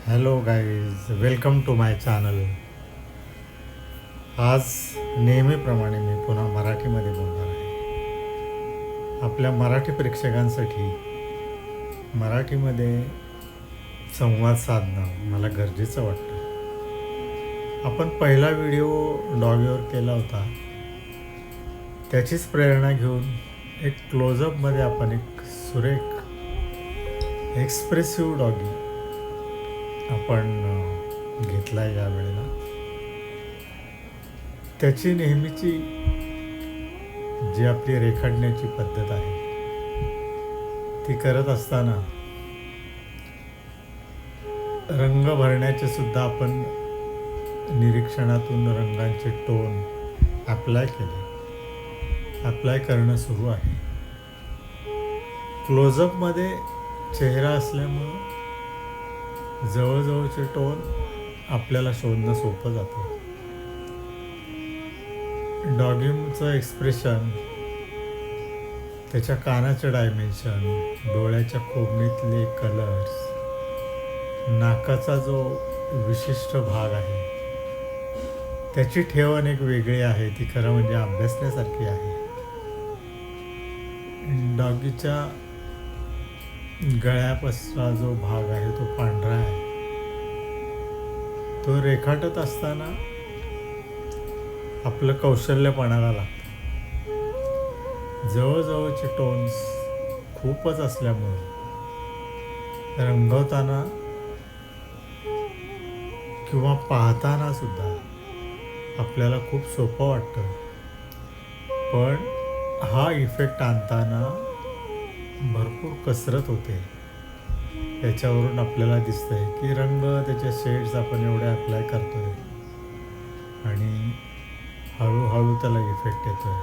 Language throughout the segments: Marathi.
Hello guys, welcome to my channel. आज नेहमीप्रमाणे मी पुन्हा मराठीमध्ये बोलणार आहे. आपल्या मराठी प्रेक्षकांसाठी मराठीमध्ये संवाद साधणं मला गरजेचं वाटतं. आपण पहिला व्हिडिओ डॉगीवर केला होता, त्याचीच प्रेरणा घेऊन एक क्लोजअपमध्ये आपण एक सुरेख एक्सप्रेसिव्ह डॉगी आपण घेतला आहे या वेळेला. त्याची नेहमीची जी आपली रेखाटण्याची पद्धत आहे ती करत असताना रंग भरण्याचे सुद्धा आपण निरीक्षणातून रंगांचे टोन अप्लाय करणं सुरू आहे. क्लोजअपमध्ये चेहरा असल्यामुळं जवळजवळचे टोन आपल्याला शोधणं सोपं जातं. डॉगीचं एक्सप्रेशन, त्याच्या कानाचं डायमेन्शन, डोळ्याच्या खोबणीतले कलर्स, नाकाचा जो विशिष्ट भाग आहे त्याची ठेवण एक वेगळी आहे. ती खरं म्हणजे अभ्यासण्यासारखी आहे. डॉगीच्या गळ्यापासचा जो भाग आहे तो पांढरा आहे. तो रेखाटत असताना आपलं कौशल्य पणाला लागतं. जवळजवळचे टोन्स खूपच असल्यामुळे रंगवताना किंवा पाहताना सुद्धा आपल्याला खूप सोपं वाटतं. पण हा इफेक्ट आणताना भरपूर कसरत होते. याच्यावरून आपल्याला दिसतंय की रंग, त्याच्या शेड्स आपण एवढे अप्लाय करतोय आणि हळूहळू त्याला इफेक्ट येतोय.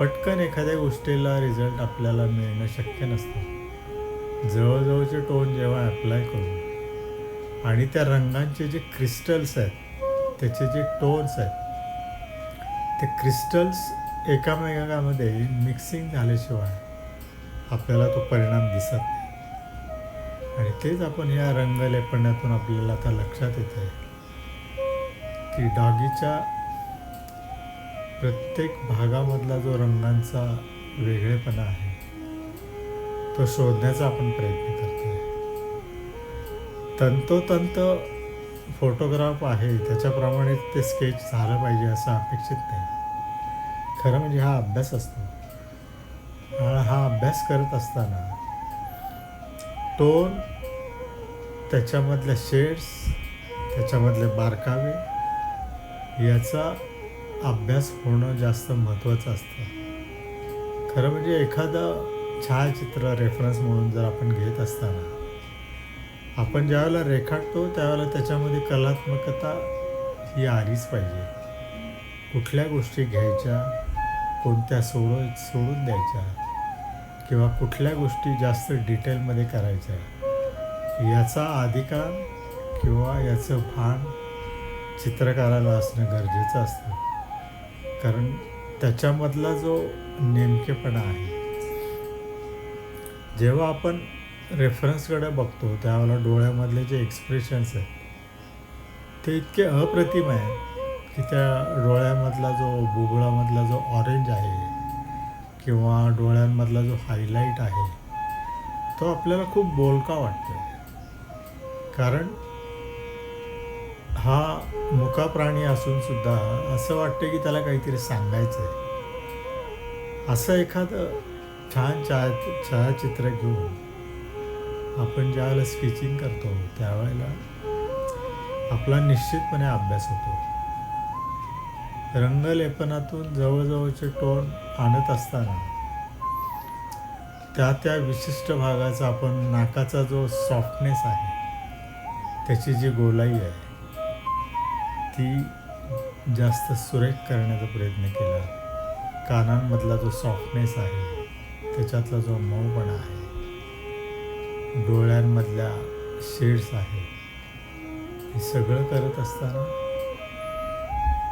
पटकन एखाद्या गोष्टीला रिझल्ट आपल्याला मिळणं शक्य नसतं. जवळजवळचे टोन जेव्हा अप्लाय करू आणि त्या रंगांचे जे क्रिस्टल्स आहेत, त्याचे जे टोन्स आहेत, ते क्रिस्टल्स एकामेकामध्ये मिक्सिंग झाल्याशिवाय आपल्याला तो परिणाम दिसत नाही. आणि तेच आपण या रंगलेपणातून आपल्याला आता लक्षात येत आहे की डॉगीच्या प्रत्येक भागामधला जो रंगांचा वेगळेपणा आहे तो शोधण्याचा आपण प्रयत्न करतोय. तंतोतंत फोटोग्राफ आहे त्याच्याप्रमाणे ते स्केच झालं पाहिजे असं अपेक्षित नाही. खरं म्हणजे हा अभ्यास असतो. हा अभ्यास करत असताना टोन, त्याच्यामधल्या शेड्स, त्याच्यामधले बारकावे याचा अभ्यास होणं जास्त महत्त्वाचं असतं. खरं म्हणजे एखादं छायाचित्र रेफरन्स म्हणून जर आपण घेत असताना आपण ज्यावेळेला रेखाटतो त्यावेळेला त्याच्यामध्ये कलात्मकता ही आलीच पाहिजे. कुठल्या गोष्टी घ्यायच्या, कोणत्या सोडून द्यायच्या किंवा कुठल्या गोष्टी जास्त डिटेलमध्ये करायच्या याचा अधिकार किंवा याचं भान चित्रकाराला असणं गरजेचं असतं. कारण त्याच्यामधला जो नेमकेपणा आहे, जेव्हा आपण रेफरन्सकडे बघतो त्यावेळेला डोळ्यामधले जे एक्सप्रेशन्स आहेत ते इतके अप्रतिम आहे की त्या डोळ्यामधला जो बुबुळामधला जो ऑरेंज आहे किंवा डोळ्यांमधला जो हायलाईट आहे तो आपल्याला खूप बोलका वाटतो. कारण हा मुका प्राणी असून सुद्धा असं वाटतं की त्याला काहीतरी सांगायचं आहे. असं एखादं छान छायाचित्र घेऊन आपण ज्यावेळेला स्केचिंग करतो त्यावेळेला आपला निश्चितपणे अभ्यास होतो. रंगलेपनातून जवळजवळचे टोन आणत असताना त्या विशिष्ट भागाचा आपण नाकाचा जो सॉफ्टनेस आहे, त्याची जी गोलाई आहे ती जास्त सुरेख करण्याचा प्रयत्न केला. कानांमधला जो सॉफ्टनेस आहे, त्याच्यातला जो मऊपणा आहे, डोळ्यांमधल्या शेड्स आहे, हे सगळं करत असताना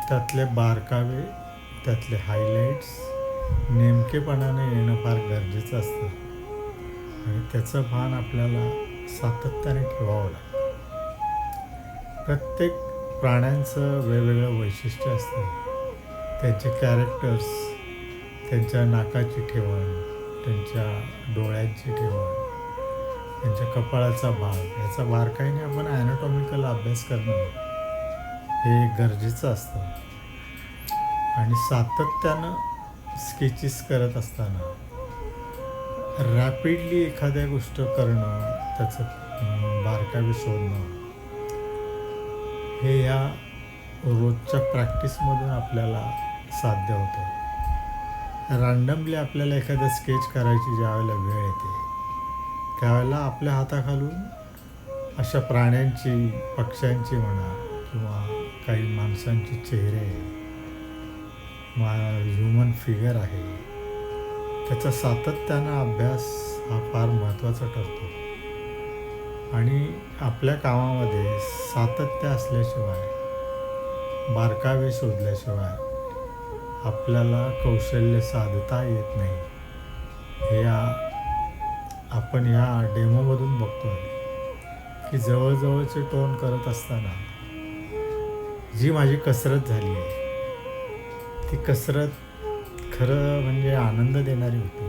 त्यातले बारकावे, त्यातले हायलाईट्स नेमकेपणाने येणं फार गरजेचं असतं आणि त्याचं भान आपल्याला सातत्याने ठेवावं लागतं. प्रत्येक प्राण्यांचं वेगवेगळं वैशिष्ट्य असतं. त्यांचे कॅरेक्टर्स, त्यांच्या नाकाची ठेवण, त्यांच्या डोळ्यांची ठेवण, त्यांच्या कपाळाचा भाग, याचा बारकाईने आपण ॲनाटॉमिकल अभ्यास करणं हे गरजेचं असतं. आणि सातत्यानं स्केचेस करत असताना रॅपिडली एखाद्या गोष्ट करणं, त्याचं बारकावे शोधणं, हे या रोजच्या प्रॅक्टिसमधून आपल्याला साध्य होतं. रँडमली आपल्याला एखादं स्केच करायची ज्यावेळेला वेळ येते, त्यावेळेला आपल्या हाताखालून अशा प्राण्यांची, पक्ष्यांची म्हणा किंवा काही माणसांचे चेहरे, ह्युमन फिगर आहे, त्याचा सातत्यानं अभ्यास हा फार महत्त्वाचा ठरतो. आणि आपल्या कामामध्ये सातत्य असल्याशिवाय, बारकावे शोधल्याशिवाय आपल्याला कौशल्य साधता येत नाही. हे आपण या डेमोमधून बघतो आहे की जवळजवळचे टोन करत असताना जी माझी कसरत झाली आहे, ती कसरत खरं म्हणजे आनंद देणारी होती.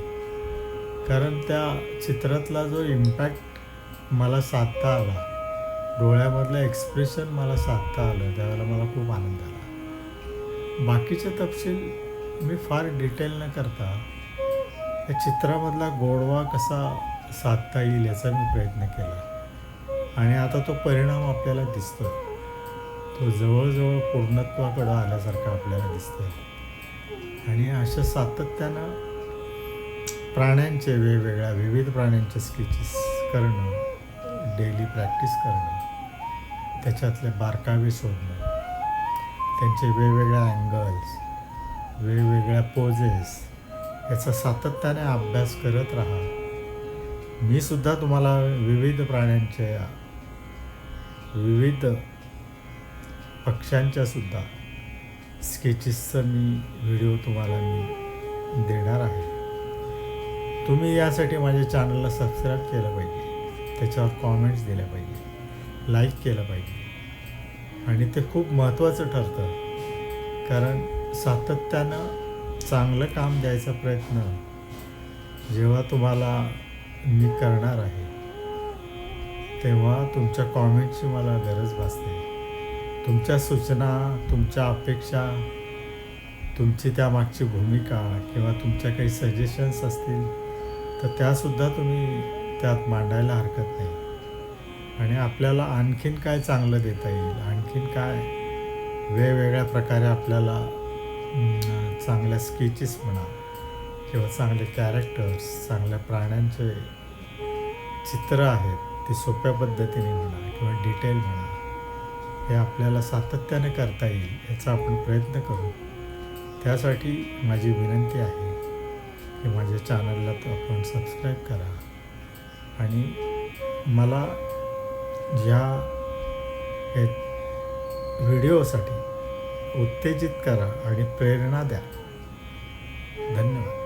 कारण त्या चित्रातला जो इम्पॅक्ट मला साधता आला, डोळ्यामधलं एक्सप्रेशन मला साधता आलं, त्यावेळेला मला खूप आनंद झाला. बाकीचे तपशील मी फार डिटेल न करता त्या चित्रामधला गोडवा कसा साधता येईल याचा मी प्रयत्न केला. आणि आता तो परिणाम आपल्याला दिसतो. तो जवळजवळ पूर्णत्वाकडं आल्यासारखा आपल्याला दिसतो. आणि अशा सातत्यानं प्राण्यांचे वेगवेगळ्या विविध प्राण्यांचे स्केचेस करणं, डेली प्रॅक्टिस करणं, त्याच्यातले बारकावे शोधणं, त्यांचे वेगवेगळ्या अँगल्स, वेगवेगळ्या पोजेस, याचा सातत्याने अभ्यास करत राहा. मी सुद्धा तुम्हाला विविध प्राण्यांच्या, विविध पक्ष्यांच्या सुद्धा स्केचेसचं व्हिडिओ तुम्हाला मी देणार आहे. तुम्ही यासाठी माझ्या चॅनलला सबस्क्राईब केलं पाहिजे, त्याच्यावर कॉमेंट्स दिल्या पाहिजे, लाईक केलं पाहिजे. आणि ते खूप महत्त्वाचं ठरतं. कारण सातत्यानं चांगलं काम द्यायचा प्रयत्न जेव्हा तुम्हाला मी करणार आहे, तेव्हा तुमच्या कॉमेंटची मला गरज भासते. तुमच्या सूचना, तुमच्या अपेक्षा, तुमची त्यामागची भूमिका किंवा तुमच्या काही सजेशन्स असतील तर त्यासुद्धा तुम्ही त्यात मांडायला हरकत नाही. आणि आपल्याला आणखीन काय चांगलं देता येईल, आणखीन काय वेगवेगळ्या प्रकारे आपल्याला चांगल्या स्केचेस म्हणा किंवा चांगले कॅरेक्टर्स, चांगल्या प्राण्यांचे चित्र आहेत ते सोप्या पद्धतीने म्हणा किंवा डिटेल म्हणा, हे आपल्याला सातत्याने करता येईल याचा आपण प्रयत्न करू. त्यासाठी माझी विनंती आहे की माझ्या चॅनलला आपण सबस्क्राईब करा आणि मला या व्हिडिओसाठी उत्तेजित करा आणि प्रेरणा द्या. धन्यवाद.